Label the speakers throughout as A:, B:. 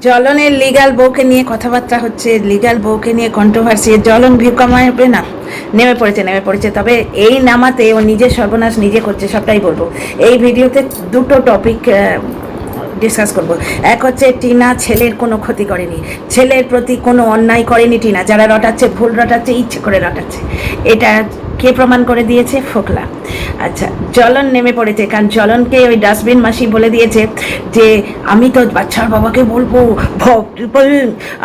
A: জলনের legal বউকে নিয়ে কথাবার্তা হচ্ছে, লিগ্যাল বউকে নিয়ে কন্ট্রোভার্সি। জলন ভিউ কমাবে না, নেমে পড়েছে। তবে এই নামাতে ও নিজের সর্বনাশ নিজে করছে, সবটাই বলবো। এই ভিডিওতে দুটো টপিক ডিসকাস করব। এক হচ্ছে টিনা ছেলের কোনো ক্ষতি করেনি, ছেলের প্রতি কোনো অন্যায় করেনি টিনা। যারা রটাচ্ছে ভুল রটাচ্ছে, ইচ্ছে করে রটাচ্ছে। এটা কে প্রমাণ করে দিয়েছে? ফোকলা। আচ্ছা, জলন নেমে পড়েছে, কারণ জলনকে ওই ডাস্টবিন মাসি বলে দিয়েছে যে আমি তো বাচ্চার বাবাকে বলবো,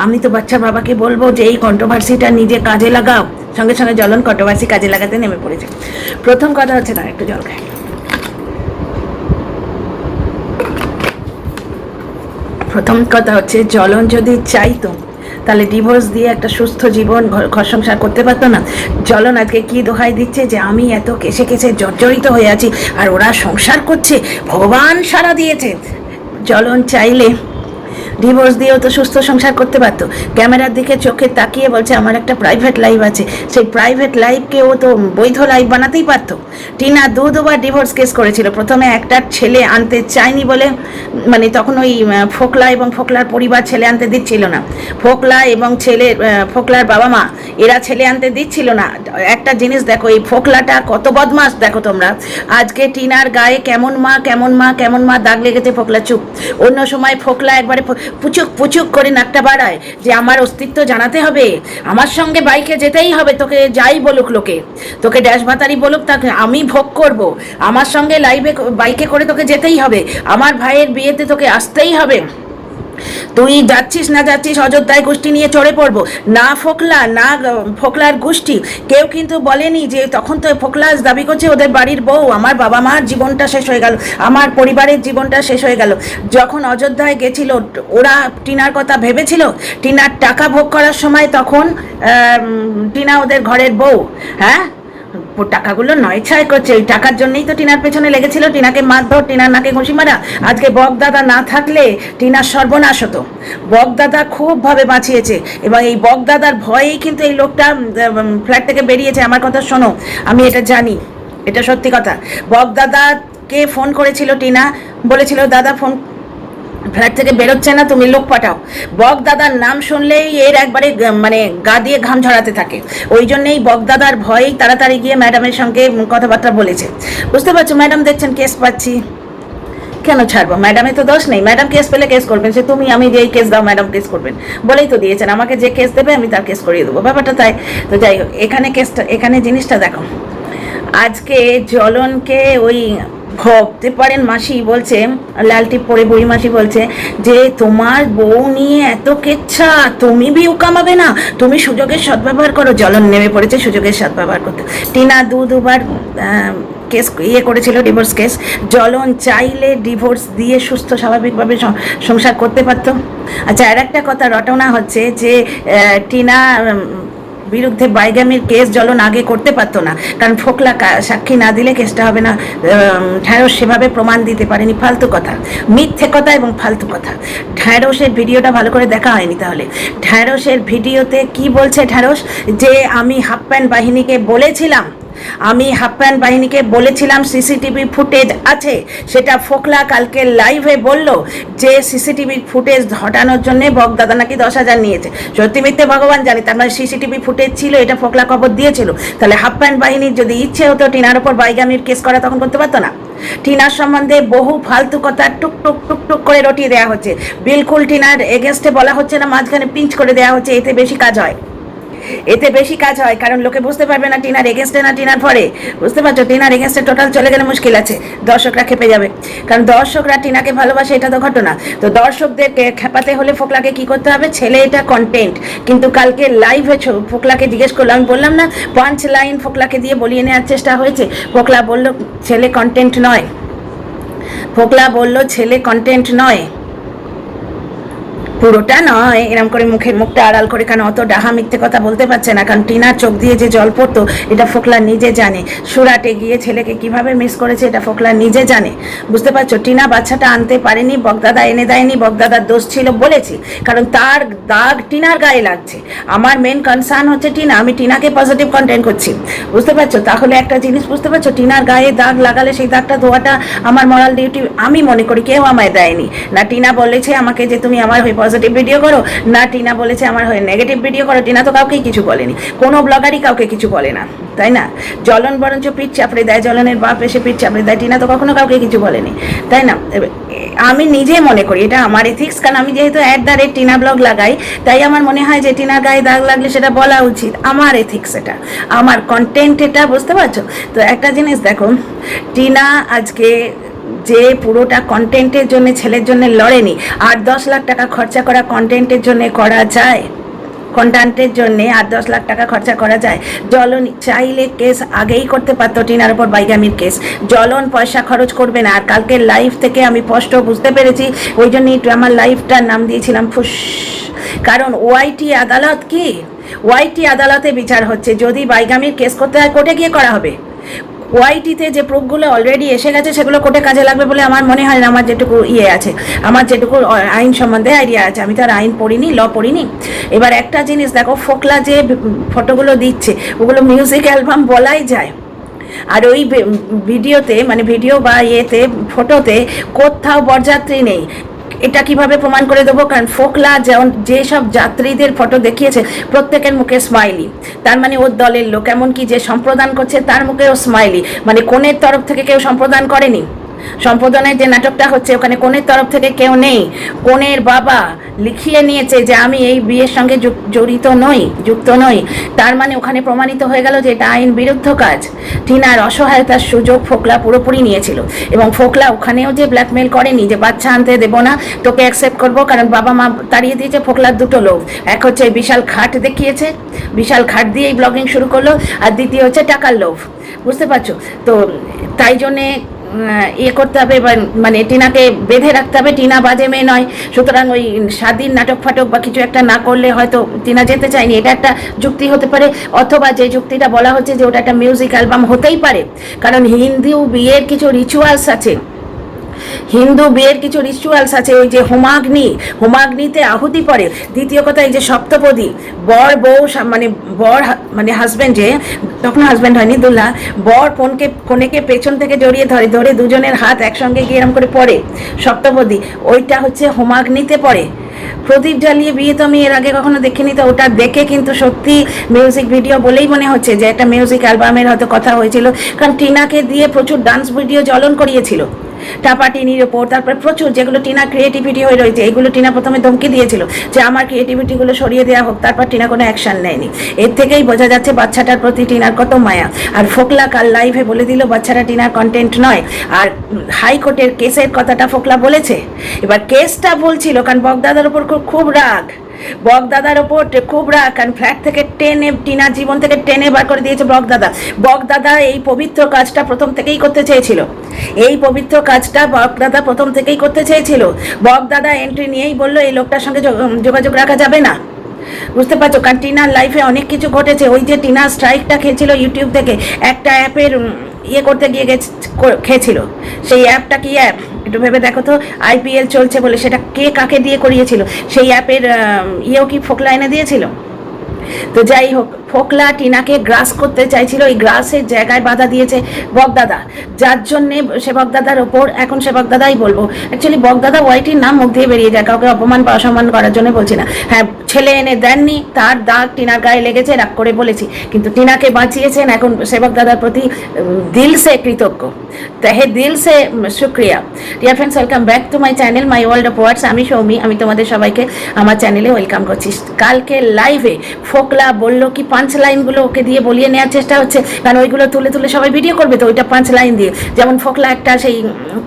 A: আমি তো বাচ্চার বাবাকে বলবো যে এই কন্ট্রোভার্সিটা নিজে কাজে লাগাও। সঙ্গে সঙ্গে জলন কন্ট্রোভার্সি কাজে লাগাতে নেমে পড়েছে। প্রথম কথা হচ্ছে, না একটু জল খায়। প্রথম কথা হচ্ছে, জলন যদি চাইতো তাহলে ডিভোর্স দিয়ে একটা সুস্থ জীবন ঘর সংসার করতে পারতো না? জলন আজকে কি দোহাই দিচ্ছে যে আমি এত কেসে জর্জরিত হয়ে আছি আর ওরা সংসার করছে, ভগবান সাড়া দিয়েছে। জলন চাইলে ডিভোর্স দিয়েও তো সুস্থ সংসার করতে পারতো। ক্যামেরার দিকে চোখে তাকিয়ে বলছে আমার একটা প্রাইভেট লাইফ আছে, সেই প্রাইভেট লাইফকে ও তো বৈধ লাইফ বানাতেই পারতো। টিনা দুবার ডিভোর্স কেস করেছিল। প্রথমে একটা ছেলে আনতে চায়নি বলে, মানে তখন ওই ফোকলা এবং ফোকলার পরিবার ছেলে আনতে দিচ্ছিল না। ফোকলা এবং ফোকলার বাবা মা এরা ছেলে আনতে দিচ্ছিল না। একটা জিনিস দেখো, এই ফোকলাটা কত বদমাস দেখো তোমরা। আজকে টিনার গায়ে কেমন মা দাগ লেগেছে, ফোকলা চুপ। অন্য সময় ফোকলা একবারে পুচুক করে নাকটা বাড়ায় যে আমার অস্তিত্ব জানাতে হবে, আমার সঙ্গে বাইকে যেতেই হবে, তোকে যাই বলুক লোকে, তোকে ড্যাশ ভাতারি বলুক, তাকে আমি ভোগ করব, আমার সঙ্গে বাইকে করে তোকে যেতেই হবে, আমার ভাইয়ের বিয়েতে তোকে আসতেই হবে। তুই যাচ্ছিস না যাচ্ছিস, অযোধ্যায় গোষ্ঠী নিয়ে চড়ে পড়বো। না ফোকলা না ফোকলার গোষ্ঠী কেউ কিন্তু বলেনি যে, তখন তো ফোকলা দাবি করছে ওদের বাড়ির বউ, আমার বাবা মার জীবনটা শেষ হয়ে গেল, আমার পরিবারের জীবনটা শেষ হয়ে গেল। যখন অযোধ্যায় গেছিল ওরা টিনার কথা ভেবেছিল? টিনার টাকা ভোগ করার সময় তখন টিনা ওদের ঘরের বউ, হ্যাঁ, টাকাগুলো নয় ছয় করছে। ওই টাকার জন্যই তো টিনার পেছনে লেগেছিল, টিনাকে মারধর, টিনার নাকে ঘুষি মারা। আজকে বকদাদা না থাকলে টিনার সর্বনাশ হতো। বকদাদা খুবভাবে বাঁচিয়েছে, এবং এই বকদাদার ভয়েই কিন্তু এই লোকটা ফ্ল্যাট থেকে বেরিয়েছে। আমার কথা শোনো, আমি এটা জানি, এটা সত্যি কথা। বকদাদাকে ফোন করেছিল টিনা, বলেছিল দাদা ফোন ফ্ল্যাট থেকে বেরোচ্ছে না, তুমি লোক পাঠাও। বকদাদার নাম শুনলেই এর একবারে মানে গা দিয়ে ঘাম ঝরাতে থাকে। ওই জন্যেই বকদাদার ভয়েই তাড়াতাড়ি গিয়ে ম্যাডামের সঙ্গে কথাবার্তা বলেছে। বুঝতে পারছো? ম্যাডাম দেখছেন কেস পাচ্ছি, কেন ছাড়বো? ম্যাডামে তো দোষ নেই, ম্যাডাম কেস পেলে কেস করবেন, সে তুমি আমি যেই কেস দাও ম্যাডাম কেস করবেন বলেই তো দিয়েছেন। আমাকে যে কেস দেবে আমি তার কেস করিয়ে দেবো, ব্যাপারটা তাই। তো যাই হোক, এখানে জিনিসটা দেখো। আজকে জলনকে ওই ভাবতে পারেন মাসি বলছে, লালটিপ পরে বুড়ি মাসি বলছে যে তোমার বউ নিয়ে এত কেচ্ছা, তুমি ভিউ কামাবে না, তুমি সুযোগের সদ্ব্যবহার করো। জলন নেমে পড়েছে সুযোগের সদ্ব্যবহার করতে। টিনা দুবার কেস করেছিল, ডিভোর্স কেস। জলন চাইলে ডিভোর্স দিয়ে সুস্থ স্বাভাবিকভাবে সংসার করতে পারত। আচ্ছা, আর একটা কথা রটনা হচ্ছে যে টিনা বিরুদ্ধে বাইগামির কেস জলন আগে করতে পারতো না, কারণ ফোকলা সাক্ষী না দিলে কেসটা হবে না। ঢ্যাঁড়স সেভাবে প্রমাণ দিতে পারেনি। ফালতু কথা, মিথ্যে কথা এবং ফালতু কথা। ঢ্যাঁড়সের ভিডিওটা ভালো করে দেখা হয়নি তাহলে। ঢ্যাঁড়সের ভিডিওতে কি বলছে ঢ্যাঁড়স? যে আমি হাফ প্যান্ট বাহিনীকে বলেছিলাম সিসিটিভি ফুটেজ আছে। সেটা ফোকলা কালকে লাইভে বলল যে সিসিটিভি ফুটেজ হটানোর জন্য বকদাদা নাকি 10,000 নিয়েছে। সত্যি মিথ্যে ভগবান জানে। তার মানে সিসিটিভি ফুটেজ ছিল, এটা ফোকলা খবর দিয়েছিল। তাহলে হাফ প্যান্ট বাহিনীর যদি ইচ্ছে হতো টিনার ওপর বাইগামির কেস করা, তখন করতে পারতো না? টিনার সম্বন্ধে বহু ফালতু কথা টুক করে রটিয়ে দেওয়া হচ্ছে। বিলকুল টিনার এগেনস্টে বলা হচ্ছে না, মাঝখানে পিঞ্চ করে দেওয়া হচ্ছে। এতে বেশি কাজ হয়, কারণ লোকে বুঝতে পারবে না টিনার এগেনস্টে না টিনার পরে। বুঝতে পারছো? টিনার এগেনস্টে টোটাল চলে গেলে মুশকিল আছে, দর্শকরা খেপে যাবে। কারণ দর্শকরা টিনাকে ভালোবাসে, এটা তো ঘটনা। তো দর্শকদেরকে খেপাতে হলে ফোকলাকে কি করতে হবে? ছেলে এটা কন্টেন্ট। কিন্তু কালকে লাইভে ফোকলাকে জিজ্ঞেস করলাম, আমি বললাম না 5 লাইন ফোকলাকে দিয়ে বলিয়ে নেওয়ার চেষ্টা হয়েছে। ফোকলা বলল ছেলে কন্টেন্ট নয়, পুরোটা নয়। এরকম করে মুখটা আড়াল করে, কারণ অত ডাহা মিথ্যে কথা বলতে পারছে না। কারণ টিনার চোখ দিয়ে যে জল পড়তো এটা ফোকলা নিজে জানে। সুরাটে গিয়ে ছেলেকে কিভাবে মিস করেছে এটা ফোকলা নিজে জানে। বুঝতে পারছো? টিনা বাচ্চাটা আনতে পারেনি, বকদাদা এনে দেয়নি, বকদাদার দোষ ছিল বলেছি, কারণ তার দাগ টিনার গায়ে লাগছে। আমার মেন কনসার্ন হচ্ছে টিনা, আমি টিনাকে পজিটিভ কন্টেন্ট করছি। বুঝতে পারছো? তাহলে একটা জিনিস বুঝতে পারছো, টিনার গায়ে দাগ লাগালে সেই দাগটা ধোয়াটা আমার মরাল ডিউটি। আমি মনে করি কেউ আমায় দেয়নি না। টিনা বলেছে আমাকে যে তুমি আমার হয়ে পজিটিভ ভিডিও করো, না টিনা বলেছে আমার হয়ে নেগেটিভ ভিডিও করো। টিনা তো কাউকেই কিছু বলেনি, কোনো ব্লগারই কাউকে কিছু বলে না, তাই না? জ্বলন বরঞ্চ পিঠ চাপড়ে দেয়, জ্বলনের বাপ এসে পিঠ চাপড়ে দেয়, টিনা তো কখনো কাউকে কিছু বলেনি, তাই না? আমি নিজে মনে করি এটা আমার এথিক্স, কারণ আমি যেহেতু টিনা ব্লগ লাগাই, তাই আমার মনে হয় যে টিনার গায়ে দাগ লাগলে সেটা বলা উচিত। আমার এথিক্স এটা, আমার কন্টেন্ট এটা, বুঝতে পারছো? তো একটা জিনিস দেখো, টিনা আজকে যে পুরোটা কন্টেন্টের জন্য ছেলের জন্য লড়েনি, 8-10 লাখ টাকা খরচা করা কন্টেন্টের জন্য করা যায়, কন্টেন্টের জন্য 8-10 লাখ টাকা খরচা করা যায়। জ্বলন চাইলে কেস আগেই করতে পারতো, টিনার ওপর বাইগামির কেস। জ্বলন পয়সা খরচ করবে না। আর কালকে লাইভ থেকে আমি স্পষ্ট বুঝতে পেরেছি, ওই জন্যই আমার লাইভটার নাম দিয়েছিলাম ফুস, কারণ ওআইটি আদালত কি, ওআইটি আদালতে বিচার হচ্ছে। যদি বাইগামির কেস করতে হয় কোর্টে গিয়ে করা হবে। ওআইটিতে যে প্রুফগুলো অলরেডি এসে গেছে সেগুলো কোর্টে কাজে লাগবে বলে আমার মনে হয় না। আমার যেটুকু আছে, আমার যেটুকু আইন সম্বন্ধে আইডিয়া আছে, আমি তো আর আইন পড়িনি, ল পড়িনি। এবার একটা জিনিস দেখো, ফোকলা যে ফটোগুলো দিচ্ছে ওগুলো মিউজিক অ্যালবাম বলাই যায়। আর ওই ভিডিওতে, মানে ভিডিও বা ফটোতে কোথাও বরযাত্রী নেই। এটা কিভাবে প্রমাণ করে দেবো? কারণ ফোকলা যেসব যাত্রীদের ফটো দেখিয়েছে প্রত্যেকের মুখে স্মাইলি, তার মানে ওর দলের লোক। এমনকি যে সম্প্রদান করছে তার মুখেও স্মাইলি, মানে কনের তরফ থেকে কেউ সম্প্রদান করেনি। সম্প্রদানের যে নাটকটা হচ্ছে ওখানে কনের তরফ থেকে কেউ নেই। কনের বাবা লিখিয়ে নিয়েছে যে আমি এই বিয়ের সঙ্গে যুক্ত নই। তার মানে ওখানে প্রমাণিত হয়ে গেল যে এটা আইন বিরুদ্ধ কাজ। টিনার অসহায়তার সুযোগ ফোকলা পুরোপুরি নিয়েছিল, এবং ফোকলা ওখানেও যে ব্ল্যাকমেল করেনি যে বাচ্চা আনতে দেবো না, তোকে অ্যাকসেপ্ট করবো, কারণ বাবা মা তাড়িয়ে দিয়েছে। ফোকলার দুটো লোক, এক হচ্ছে বিশাল খাট দেখিয়েছে, বিশাল খাট দিয়েই ব্লগিং শুরু করলো, আর দ্বিতীয় হচ্ছে টাকার লোভ, বুঝতে পারছো? তো তাই জন্যে করতে হবে, মানে টিনাকে বেঁধে রাখতে হবে। টিনা বাজে মেয়ে নয়, সুতরাং ওই স্বাধীন নাটক ফাটক বা কিছু একটা না করলে হয়তো টিনা যেতে চায়নি, এটা একটা যুক্তি হতে পারে। অথবা যে যুক্তিটা বলা হচ্ছে যে ওটা একটা মিউজিক অ্যালবাম হতেই পারে, কারণ হিন্দু বিয়ের কিছু রিচুয়ালস আছে, ওই যে হোমাগ্নিতে আহুতি পড়ে। দ্বিতীয় কথা, এই যে সপ্তপদী, বর বউ মানে হাজব্যান্ড, যে তখন হাজব্যান্ড হয়নি, দুল্লা, বর কনেকে পেছন থেকে জড়িয়ে ধরে দুজনের হাত একসঙ্গে গিয়ে এরম করে পড়ে, সপ্তপদী, ওইটা হচ্ছে হোমাগ্নিতে পড়ে। প্রদীপ জ্বালিয়ে বিয়ে তো আমি এর আগে কখনো দেখিনি, তো ওটা দেখে কিন্তু সত্যি মিউজিক ভিডিও বলেই মনে হচ্ছে যে একটা মিউজিক অ্যালবামের হয়তো কথা হয়েছিল, কারণ টিনাকে দিয়ে প্রচুর ডান্স ভিডিও জ্বলন করিয়েছিল টাপাটিনির ওপর। তারপরে প্রচুর যেগুলো টিনা ক্রিয়েটিভিটি হয়ে রয়েছে, এগুলো টিনা প্রথমে ধমকি দিয়েছিল যে আমার ক্রিয়েটিভিটিগুলো সরিয়ে দেওয়া হোক, তারপর টিনা কোনো অ্যাকশন নেয়নি। এর থেকেই বোঝা যাচ্ছে বাচ্চাটার প্রতি টিনার কত মায়া। আর ফোকলা কাল লাইভে বলে দিল বাচ্চাটা টিনার কন্টেন্ট নয়। আর হাইকোর্টের কেসের কথাটা ফোকলা বলেছে, এবার কেসটা বলছিল, কারণ বগদাদার ওপর খুব রাগ, কারণ ফ্ল্যাট থেকে টিনার জীবন থেকে টেনে বার করে দিয়েছে বগদাদা। এই পবিত্র কাজটা প্রথম থেকেই করতে চেয়েছিল, বগদাদা এন্ট্রি নিয়েই বললো এই লোকটার সঙ্গে যোগাযোগ রাখা যাবে না, বুঝতে পারছো? কারণ টিনার লাইফে অনেক কিছু ঘটেছে। ওই যে টিনার স্ট্রাইকটা খেয়েছিল ইউটিউব থেকে, একটা অ্যাপের করতে গিয়ে খেয়েছিল। সেই অ্যাপটা কি অ্যাপ একটু ভেবে দেখো তো, IPL চলছে বলে সেটা কে কাকে দিয়ে করিয়েছিল? সেই অ্যাপের কি ফোকলা এনে দিয়েছিল? তো যাই হোক, ফোকলা টিনাকে গ্রাস করতে চাইছিল, এই গ্রাসের জায়গায় বাধা দিয়েছে বগদাদা, যার জন্যে সে বগদাদার ওপর, এখন সে বগদাদাই বলবো, অ্যাকচুয়ালি বগদাদা ওয়াইটির নাম মুখ দিয়ে বেরিয়ে যায়, কাউকে অপমান বা অসম্মান করার জন্য বলছি না। হ্যাঁ, ছেলে এনে দেননি, তার দাগ টিনার গায়ে লেগেছে, রাগ করে বলেছি, কিন্তু টিনাকে বাঁচিয়েছেন। এখন সেবক দাদার প্রতি দিল সে কৃতজ্ঞ, তাহে দিল সে শুক্রিয়া। Dear friends, welcome back to my channel my world of words. আমি সৌমি, আমি তোমাদের সবাইকে আমার চ্যানেলে ওয়েলকাম করছি। কালকে লাইভে ফোকলা বললো কি 5 লাইনগুলো ওকে দিয়ে বলিয়ে নেওয়ার চেষ্টা হচ্ছে, কারণ ওইগুলো তুলে তুলে সবাই ভিডিও করবে, তো ওইটা 5 লাইন দিয়ে, যেমন ফোকলা একটা সেই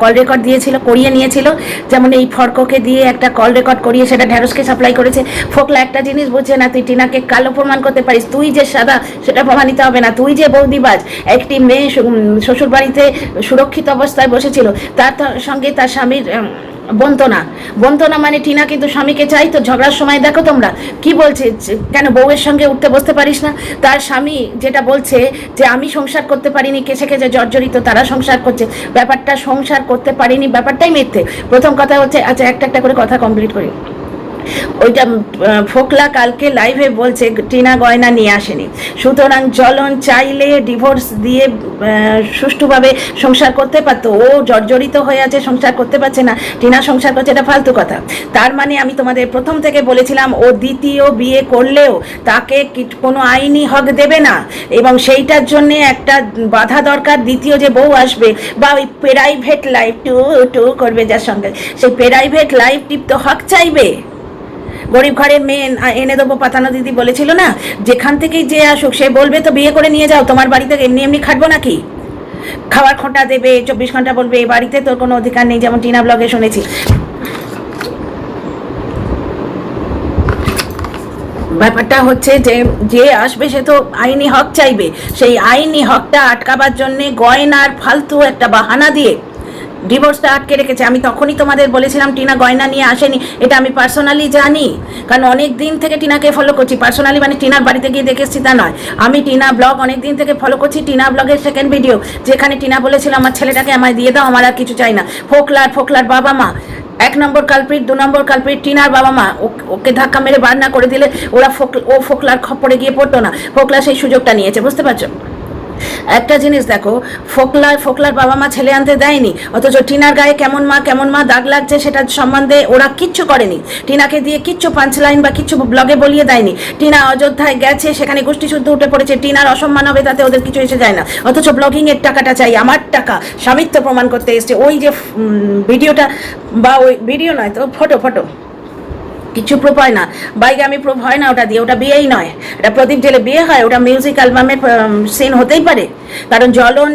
A: কল রেকর্ড করিয়ে নিয়েছিল, যেমন এই ফর্ককে দিয়ে একটা কল রেকর্ড করিয়ে সেটা ঢ্যাঁড়সকে সাপ্লাই করেছে। ফোকলা একটা জিনিস বুঝছে না, তুই টিনাকে কালো প্রমাণ করতে পারিস, তুই যে সাদা সেটা প্রমাণিত হবে না, তুই যে বৌদিবাজ। একটি মেয়ে শ্বশুর বাড়িতে সুরক্ষিত অবস্থায় বসেছিল, তার সঙ্গে তার স্বামীর বন্তনা মানে টিনা কিন্তু স্বামীকে চাই। তো ঝগড়ার সময় দেখো তোমরা কি বলছে, কেন বউয়ের সঙ্গে উঠতে বসতে পারিস না? তার স্বামী যেটা বলছে যে আমি সংসার করতে পারিনি, কেসে কেসে জর্জরিত, তারা সংসার করছে, ব্যাপারটা সংসার করতে পারিনি ব্যাপারটাই মিথ্যে। প্রথম কথা হচ্ছে, আচ্ছা একটা একটা করে কথা কমপ্লিট করি। ওইটা ফোকলা কালকে লাইভে বলছে টিনা গয়না নিয়ে আসেনি, সুতরাং জ্বলন চাইলে ডিভোর্স দিয়ে সুষ্ঠুভাবে সংসার করতে পারতো। ও জর্জরিত হয়ে আছে, সংসার করতে পারছে না, টিনা সংসার করছে, এটা ফালতু কথা। তার মানে আমি তোমাদের প্রথম থেকে বলেছিলাম ও দ্বিতীয় বিয়ে করলেও তাকে কোনো আইনি হক দেবে না, এবং সেইটার জন্যে একটা বাধা দরকার। দ্বিতীয় যে বউ আসবে বা ওই প্রাইভেট লাইফ টু করবে যার সঙ্গে, সেই প্রাইভেট লাইফ টিপ তো হক চাইবে। গরিব ঘরের মেয়ে এনে দেবো পাতানো দিদি বলেছিল না, যেখান থেকেই যে আসুক সে বলবে তো বিয়ে করে নিয়ে যাও, তোমার বাড়িতে এমনি এমনি খাটবো নাকি? খাওয়ার খোঁটা দেবে, 24 ঘন্টা বলবে এই বাড়িতে তোর কোনো অধিকার নেই, যেমন টিনা ব্লগে শুনেছি। ব্যাপারটা হচ্ছে যে যে আসবে সে তো আইনি হক চাইবে, সেই আইনি হকটা আটকাবার জন্যে গয়নার ফালতু একটা বাহানা দিয়ে ডিভোর্সটা আটকে রেখেছে। আমি তখনই তোমাদের বলেছিলাম টিনা গয়না নিয়ে আসেনি, এটা আমি পার্সোনালি জানি, কারণ অনেক দিন থেকে টিনাকে ফলো করছি। পার্সোনালি মানে টিনার বাড়িতে গিয়ে দেখেছি তা নয়, আমি টিনা ব্লগ অনেক দিন থেকে ফলো করছি। টিনা ব্লগের সেকেন্ড ভিডিও যেখানে টিনা বলেছিল আমার ছেলেটাকে আমায় দিয়ে দাও, আমার আর কিছু চাই না। ফোকলার বাবা মা 1 নম্বর কালপ্রিট, 2 নম্বর কালপ্রিট টিনার বাবা মা। ওকে ধাক্কা মেরে বার না করে দিলে ও ফোকলার খপ্পরে গিয়ে পড়তো না। ফোকলা সেই সুযোগটা নিয়েছে, বুঝতে পারছো? একটা জিনিস দেখো, ফোকলার বাবা মা ছেলে আনতে দেয়নি, অথচ টিনার গায়ে কেমন মা দাগ লাগছে সেটা সম্বন্ধে ওরা কিচ্ছু করেনি। টিনাকে দিয়ে কিচ্ছু পাঞ্চলাইন বা কিচ্ছু ব্লগে বলিয়ে দেয়নি। টিনা অযোধ্যায় গেছে, সেখানে গোষ্ঠী শুদ্ধ উঠে পড়েছে, টিনার অসম্মান হবে তাতে ওদের কিছু এসে যায় না, অথচ ব্লগিং এর টাকাটা চাই, আমার টাকা, স্বামিত্ব প্রমাণ করতে এসছে। ওই যে ভিডিওটা, বা ওই ভিডিও নয় তো ফটো কিছু প্রুফ হয় না, বাইগামি প্রুফ হয় না ওটা দিয়ে, ওটা বিয়েই নয়, এটা প্রদীপ জেলে বিয়ে হয়, ওটা মিউজিক অ্যালবামের সিন হতেই পারে। কারণ জ্বলন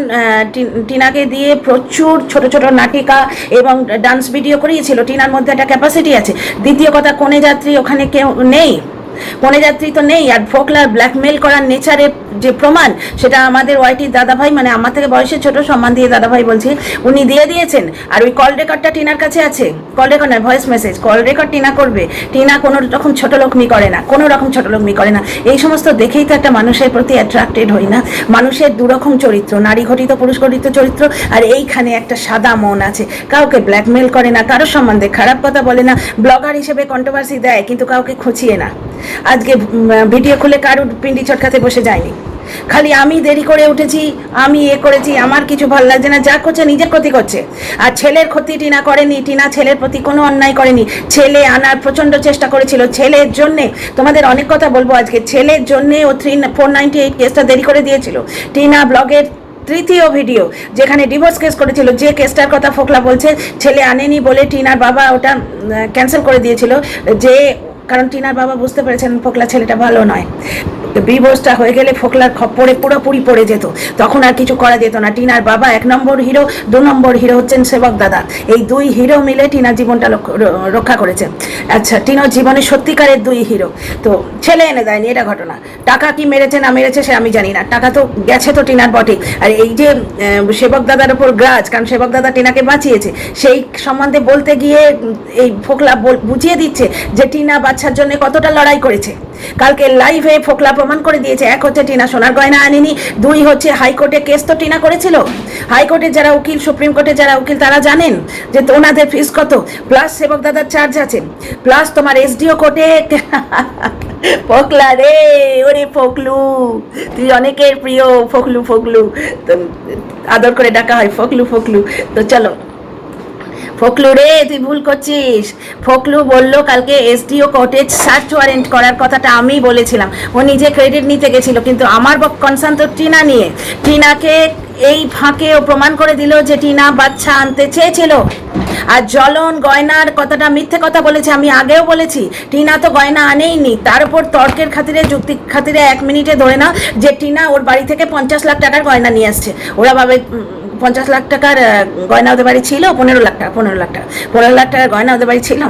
A: টিনাকে দিয়ে প্রচুর ছোট ছোট নাটিকা এবং ডান্স ভিডিও করিয়েছিল, টিনার মধ্যে একটা ক্যাপাসিটি আছে। দ্বিতীয় কথা, কনে যাত্রী ওখানে কেউ নেই, কনে যাত্রী তো নেই। আর ফোকলার ব্ল্যাকমেল করার নেচারের যে প্রমাণ, সেটা আমাদের ওয়াইটির দাদাভাই, মানে আমার থেকে বয়সে ছোট, সম্মান দিয়ে দাদাভাই বলছি, উনি দিয়ে দিয়েছেন। আর ওই কল রেকর্ডটা টিনার কাছে আছে, কল রেকর্ড নয়, voice message, call record Tina করবে। টিনা কোনো রকম ছোট লোকমি করে না, কোনো রকম ছোট লোকমি করে না। এই সমস্ত দেখেই তো একটা মানুষের প্রতি অ্যাট্রাক্টেড হই না। মানুষের দুরকম চরিত্র, নারী ঘটিত পুরুষ ঘটিত চরিত্র, আর এইখানে একটা সাদা মন আছে, কাউকে ব্ল্যাকমেল করে না, কারোর সম্বন্ধে খারাপ কথা বলে না, ব্লগার হিসেবে কন্ট্রোভার্সি দেয় কিন্তু কাউকে খুঁচিয়ে না। আজকে ভিডিও খুলে কারোর পিন্ডি চটকাতে বসে যায়নি, খালি আমি দেরি করে উঠেছি, আমি করেছি, আমার কিছু ভালো লাগছে না, যা করছে নিজের ক্ষতি করছে। আর ছেলের ক্ষতি টিনা করেনি, টিনা ছেলের প্রতি কোনো অন্যায় করেনি, ছেলে আনার প্রচণ্ড চেষ্টা করেছিল। ছেলের জন্যে তোমাদের অনেক কথা বলবো আজকে, ছেলের জন্যে ও 498 কেসটা দেরি করে দিয়েছিল। টিনা ব্লগের তৃতীয় ভিডিও যেখানে ডিভোর্স কেস করেছিল, যে কেসটার কথা ফোকলা বলছে ছেলে আনেনি বলে টিনার বাবা ওটা ক্যান্সেল করে দিয়েছিল, যে কারণ টিনার বাবা বুঝতে পেরেছেন ফোকলা ছেলেটা ভালো নয়। ডিভোর্সটা হয়ে গেলে ফোকলার খপ্পরে পুরোপুরি পড়ে যেত, তখন আর কিছু করা যেত না। টিনার বাবা 1 নম্বর হিরো, 2 নম্বর হিরো হচ্ছেন সেবক দাদা, এই 2 হিরো মিলে টিনার জীবনটা রক্ষা করেছে। আচ্ছা, টিনার জীবনে সত্যিকারের 2 হিরো, তো ছেলে এনে দেয়নি, এটা ঘটনা। টাকা কি মেরেছে না মেরেছে সে আমি জানি না, টাকা তো গেছে তো টিনার বটে। আর এই যে সেবক দাদার ওপর গ্রাজ, কারণ সেবক দাদা টিনাকে বাঁচিয়েছে, সেই সম্বন্ধে বলতে গিয়ে এই ফোকলা বুঝিয়ে দিচ্ছে যে টিনা বাচ্চার জন্য কতটা লড়াই করেছে। কালকে লাইভে ফোকলা প্রমাণ করে দিয়েছে, 1 হচ্ছে টিনা সোনার গয়না আনেনি, 2 হচ্ছে হাইকোর্টে কেস তো টিনা করেছিল। হাইকোর্টের যারা উকিল, সুপ্রিম কোর্টের যারা উকিল, তারা জানেন যে ওনাদের ফিস কত, প্লাস সেবক দাদার চার্জ আছে, প্লাস তোমার এসডিও কোর্টে। ফোকলা রে, ওরে ফোকলু, তুই অনেকের প্রিয়, ফোকলু তো আদর করে ডাকা হয় ফোকলু। তো চলো ফোকলু রে, তুই ভুল করছিস। ফোকলু বলল কালকে এসডিও কোর্টে সার্চ ওয়ারেন্ট করার কথাটা আমি বলেছিলাম, ও নিজে ক্রেডিট নিতে গেছিল, কিন্তু আমার কনসার্ন তো টিনা নিয়ে। টিনাকে এই ফাঁকে ও প্রমাণ করে দিল যে টিনা বাচ্চা আনতে চেয়েছিল। আর জ্বলন গয়নার কথাটা মিথ্যে কথা বলেছে, আমি আগেও বলেছি টিনা তো গয়না আনেইনি। তার উপর তর্কের খাতিরে, যুক্তি খাতিরে 1 মিনিটে ধরে নাও যে টিনা ওর বাড়ি থেকে 50 লাখ টাকার গয়না নিয়ে আসছে। ওরা ভাবে 50 লাখ টাকার গয়না ওদের বাড়ি ছিল, 15 লাখ টাকার গয়না ওদের বাড়ি ছিল।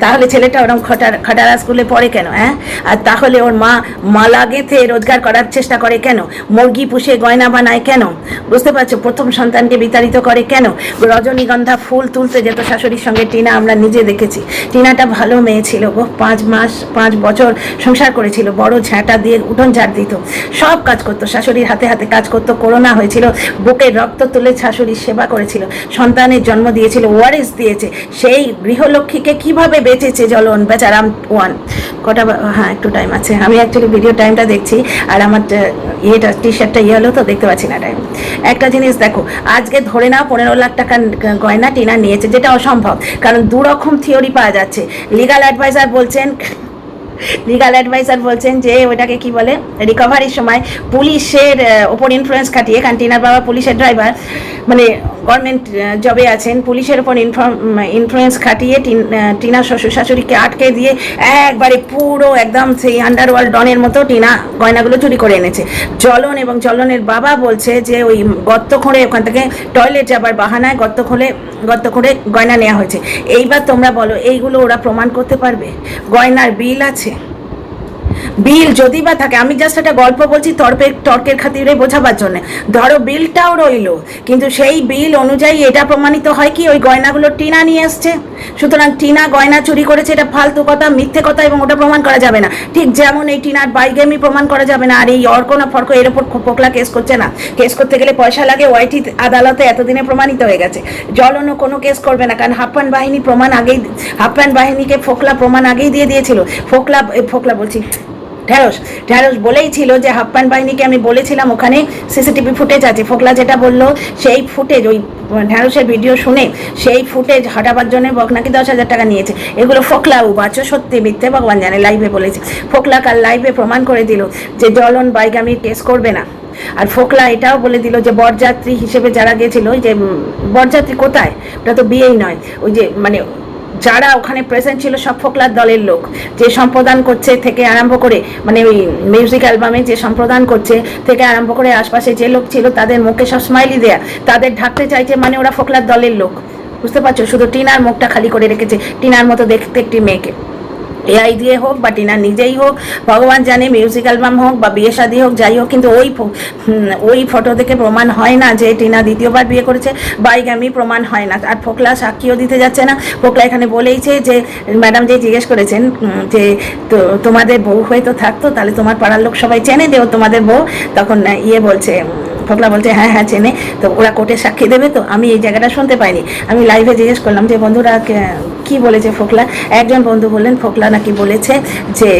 A: তাহলে ছেলেটা ওরকম খাটারা স্কুলে পড়ে কেন? হ্যাঁ, আর তাহলে ওর মা মালা গেঁথে রোজগার করার চেষ্টা করে কেন? মুরগি পুষে গয়না বানায় কেন? বুঝতে পারছো? প্রথম সন্তানকে বিতাড়িত করে কেন? রজনীগন্ধা ফুল তুলতে যেত শাশুড়ির সঙ্গে টিনা, আমরা নিজে দেখেছি। টিনাটা ভালো মেয়ে ছিল গো, 5 বছর সংসার করেছিল, বড় ঝাঁটা দিয়ে উঠোন ঝাড় দিত, সব কাজ করতো, শাশুড়ির হাতে হাতে কাজ করতো। করোনা হয়েছিল, বুকের রক্ত তুলে বলে শাশুড়ির সেবা করেছিল, সন্তানের জন্ম দিয়েছিল, ওয়ারিস দিয়েছে, সেই গৃহলক্ষ্মীকে কিভাবে বেঁচেছে জ্বলন বেচারা। কটা, হ্যাঁ একটু টাইম আছে, আমি অ্যাকচুয়ালি ভিডিও টাইমটা দেখছি আর আমার ইয়েটা টি শার্টটা ইয়ে হলো তো দেখতে পাচ্ছি না টাইম। একটা জিনিস দেখো, আজকে ধরে নাও 15 লাখ টাকা গয়না টিনা নিয়েছে, যেটা অসম্ভব, কারণ দু রকম থিওরি পাওয়া যাচ্ছে। লিগাল অ্যাডভাইজার বলছেন যে ওইটাকে কি বলে, রিকভারির সময় পুলিশের ওপর ইনফ্লুয়েন্স খাটিয়ে, কারণ টিনার বাবা পুলিশের ড্রাইভার, মানে গভর্নমেন্ট জবে আছেন, পুলিশের ওপর ইনফ্লুয়েন্স খাটিয়ে টিনা শ্বশুর শাশুড়িকে আটকে দিয়ে একবারে পুরো একদম সেই আন্ডারওয়ার্ল্ড ডনের মতো টিনা গয়নাগুলো চুরি করে এনেছে। জ্বলন এবং জ্বলনের বাবা বলছে যে ওই গর্ত খুঁড়ে ওখান থেকে টয়লেট যাবার বাহানায় গর্ত খুঁড়ে গয়না নেওয়া হয়েছে। এইবার তোমরা বলো, এইগুলো ওরা প্রমাণ করতে পারবে? গয়নার বিল আছে, বিল যদি বা থাকে, আমি জাস্ট একটা গল্প বলছি তর্কের খাতিরে বোঝাবার জন্য, ধরো বিলটাও রইলো, কিন্তু সেই বিল অনুযায়ী এটা প্রমাণিত হয় কি ওই গয়নাগুলো টিনা নিয়ে এসছে, সুতরাং টিনা গয়না চুরি করেছে, এটা ফালতু কথা, মিথ্যে কথা, এবং ওটা প্রমাণ করা যাবে না। ঠিক যেমন এই টিনার বাইগেমি প্রমাণ করা যাবে না, আর এই অর্ক না ফর্ক এর ওপর পোকলা কেস করছে না, কেস করতে গেলে পয়সা লাগে, ওয়াইটি আদালতে এতদিনে প্রমাণিত হয়ে গেছে। জ্বলনও কোনো কেস করবে না, কারণ হাপ্পান বাহিনীকে ফোকলা প্রমাণ আগেই দিয়ে দিয়েছিল। ফোকলা বলছি, ঢ্যাঁড়স বলেই ছিল যে হাপ্পান বাহিনীকে আমি বলেছিলাম ওখানে সিসিটিভি ফুটেজ আছে। ফোকলা যেটা বললো সেই ফুটেজ, ওই ঢ্যাঁড়সের ভিডিও শুনে সেই ফুটেজ হটাবার জন্য নাকি 10,000 টাকা নিয়েছে। এগুলো ফোকলা উবাচ, সত্যি মিথ্যে ভগবান জানে, লাইভে বলেছে। ফোকলা কাল লাইভে প্রমাণ করে দিল যে জ্বলন বাইগামি কেস করবে না। আর ফোকলা এটাও বলে দিল যে বরযাত্রী হিসেবে যারা গেছিল, যে বরযাত্রী কোথায়, ওটা তো বিয়েই নয়, ওই যে মানে যারা ওখানে প্রেজেন্ট ছিল সব ফোকলার দলের লোক, যে সম্প্রদান করছে থেকে আরম্ভ করে, মানে ওই মিউজিক অ্যালবামে যে সম্প্রদান করছে থেকে আরম্ভ করে আশপাশে যে লোক ছিল তাদের মুখে সব স্মাইলি দেয়া, তাদের ঢাকতে চাইছে, মানে ওরা ফোকলার দলের লোক, বুঝতে পারছো? শুধু টিনার মুখটা খালি করে রেখেছে, টিনার মতো দেখতে একটি মেয়েকে। এআই দিয়ে হোক বা টিনা নিজেই হোক, ভগবান জানে, মিউজিক অ্যালবাম হোক বা বিয়ে শাদী হোক, যাই হোক, কিন্তু ওই ফটো থেকে প্রমাণ হয় না যে টিনা দ্বিতীয়বার বিয়ে করেছে, বাইগামি প্রমাণ হয় না। আর ফোকলা সাক্ষীও দিতে যাচ্ছে না। ফোকলা এখানে বলেইছে যে ম্যাডাম যে জিজ্ঞেস করেছেন যে তোমাদের বউ হয়ে তো থাকতো, তাহলে তোমার পাড়ার লোক সবাই চেনে দেও তোমাদের বউ, তখন বলছে, ফোকলা বলছে হ্যাঁ চেনে, তো ওরা কোর্টে সাক্ষী দেবে তো। আমি এই জায়গাটা শুনতে পাইনি, আমি লাইভে জিজ্ঞেস করলাম যে বন্ধুরা কি বলেছে ফোকলা। একজন বন্ধু বললেন ফোকলা নাকি বলেছে যে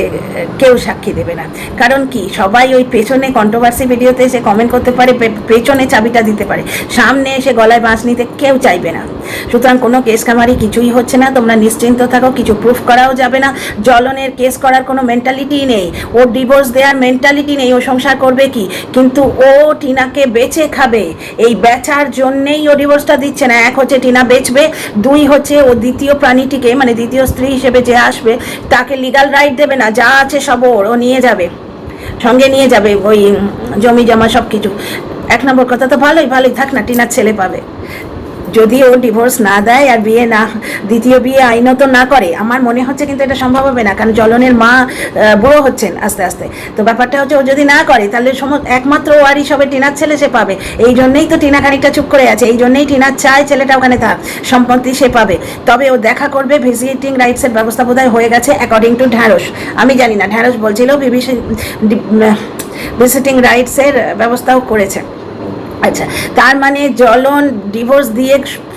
A: কেউ সাক্ষী দেবে না, কারণ কি সবাই ওই পেছনে কন্ট্রোভার্সি ভিডিওতে এসে কমেন্ট করতে পারে, পেছনে চাবিটা দিতে পারে, সামনে এসে গলায় বাঁশ নিতে কেউ চাইবে না। সুতরাং কোনো কেস কামারি কিছুই হচ্ছে না, তোমরা নিশ্চিন্ত থাকো, কিছু প্রুফ করাও যাবে না। জ্বলনের কেস করার কোনো মেন্টালিটি নেই, ওর ডিভোর্স দেওয়ার মেন্টালিটি নেই, ও সংসার করবে কি, কিন্তু ও টিনাকে বেচে খাবে, এই বেচার জন্যেই ও ডিভোর্সটা দিচ্ছে না। এক হচ্ছে টিনা বেচবে, দুই হচ্ছে ও দ্বিতীয় প্রাণীটিকে, মানে দ্বিতীয় স্ত্রী হিসেবে যে আসবে তাকে লিগাল রাইট দেবে না, যা আছে সব ও নিয়ে যাবে, সঙ্গে নিয়ে যাবে, ওই জমি জমা সব কিছু। এক নম্বর কথা তো ভালোই থাক না, টিনার ছেলে পাবে। যদি ও ডিভোর্স না দেয় আর দ্বিতীয় বিয়ে আইনত না করে, আমার মনে হচ্ছে কিন্তু এটা সম্ভব হবে না, কারণ জ্বলনের মা বুড়ো হচ্ছেন আস্তে আস্তে। তো ব্যাপারটা হচ্ছে ও যদি না করে তাহলে একমাত্র ওয়ারি সবে টিনার ছেলে সে পাবে। এই জন্যেই তো টিনা খানিকটা চুপ করে আছে, এই জন্যেই টিনার চায় ছেলেটা ওখানে থাক, সম্পত্তি সে পাবে। তবে ও দেখা করবে, ভিজিটিং রাইটসের ব্যবস্থা বোধহয় হয়ে গেছে অ্যাকর্ডিং টু ঢ্যাঁড়স, আমি জানি না, ঢ্যাঁড়স বলছিল ভিজিটিং রাইটসের ব্যবস্থাও করেছে। আচ্ছা, তার মানে জ্বলন ডিভোর্স দিয়ে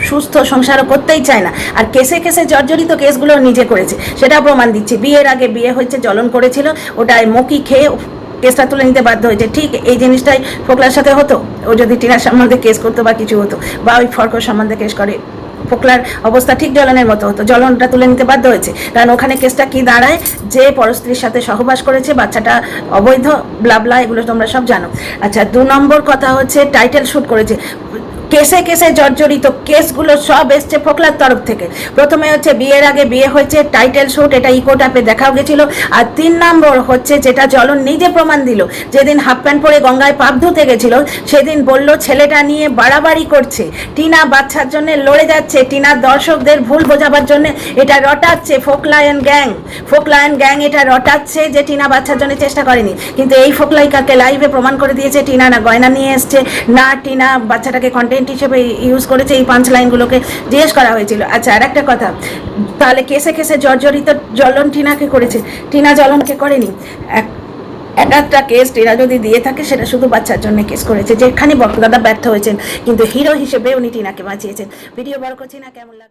A: সুস্থ সংসারও করতেই চায় না, আর কেসে জর্জরিত কেসগুলো নিজে করেছে, সেটা প্রমাণ দিচ্ছে। বিয়ের আগে বিয়ে হয়েছে, জ্বলন করেছিল, ওটাই মকি খেয়ে কেসটা তুলে নিতে বাধ্য হয়েছে। ঠিক এই জিনিসটাই ফোকলার সাথে হতো, ও যদি টিনার সম্বন্ধে কেস করতো বা কিছু হতো, বা ওই ফর্কর সম্বন্ধে কেস করে, ফোকলার অবস্থা ঠিক জ্বলনের মতো হতো, জ্বলনটা তুলে নিতে বাধ্য হয়েছে। কারণ ওখানে কেসটা কি দাঁড়ায়, যে পরস্ত্রীর সাথে সহবাস করেছে, বাচ্চাটা অবৈধ, ব্লাবলা, এগুলো তোমরা সব জানো। আচ্ছা, 2 নম্বর কথা হচ্ছে টাইটেল শুট করেছে। কেসে জর্জরিত কেসগুলো সব এসছে ফোকলার তরফ থেকে। প্রথমে হচ্ছে বিয়ের আগে বিয়ে হয়েছে, টাইটেল শুট, এটা ইকোট অ্যাপে দেখাও গেছিল। আর 3 নম্বর হচ্ছে যেটা জ্বলন নিজে প্রমাণ দিল, যেদিন হাফ প্যান্ট পরে গঙ্গায় পাপ ধুতে গেছিল, সেদিন বলল ছেলেটা নিয়ে বাড়াবাড়ি করছে, টিনা বাচ্চার জন্য লড়ে যাচ্ছে, টিনার দর্শকদের ভুল বোঝাবার জন্য এটা রটাচ্ছে ফোকলায়ন গ্যাং এটা রটাচ্ছে যে টিনা বাচ্চার জন্য চেষ্টা করেনি। কিন্তু এই ফোকলাই কাকে লাইভে প্রমাণ করে দিয়েছে টিনা না গয়না নিয়ে এসছে, না টিনা বাচ্চাটাকে কন্টেন্ট হিসেবে ইউজ করেছে। এই 5 লাইনগুলোকে জিজ্ঞেস করা হয়েছিল। আচ্ছা, আর একটা কথা, তাহলে কেসে জর্জরিত জ্বলন টিনাকে করেছে, টিনা জ্বলনকে করেনি। এক একটা কেস টিনা যদি দিয়ে থাকে সেটা শুধু বাচ্চার জন্য কেস করেছে, যেখানে বক্রদাদা ব্যর্থ হয়েছেন, কিন্তু হিরো হিসেবে উনি টিনাকে বাঁচিয়েছেন। ভিডিও বড় করছি না, কেমন লাগলো?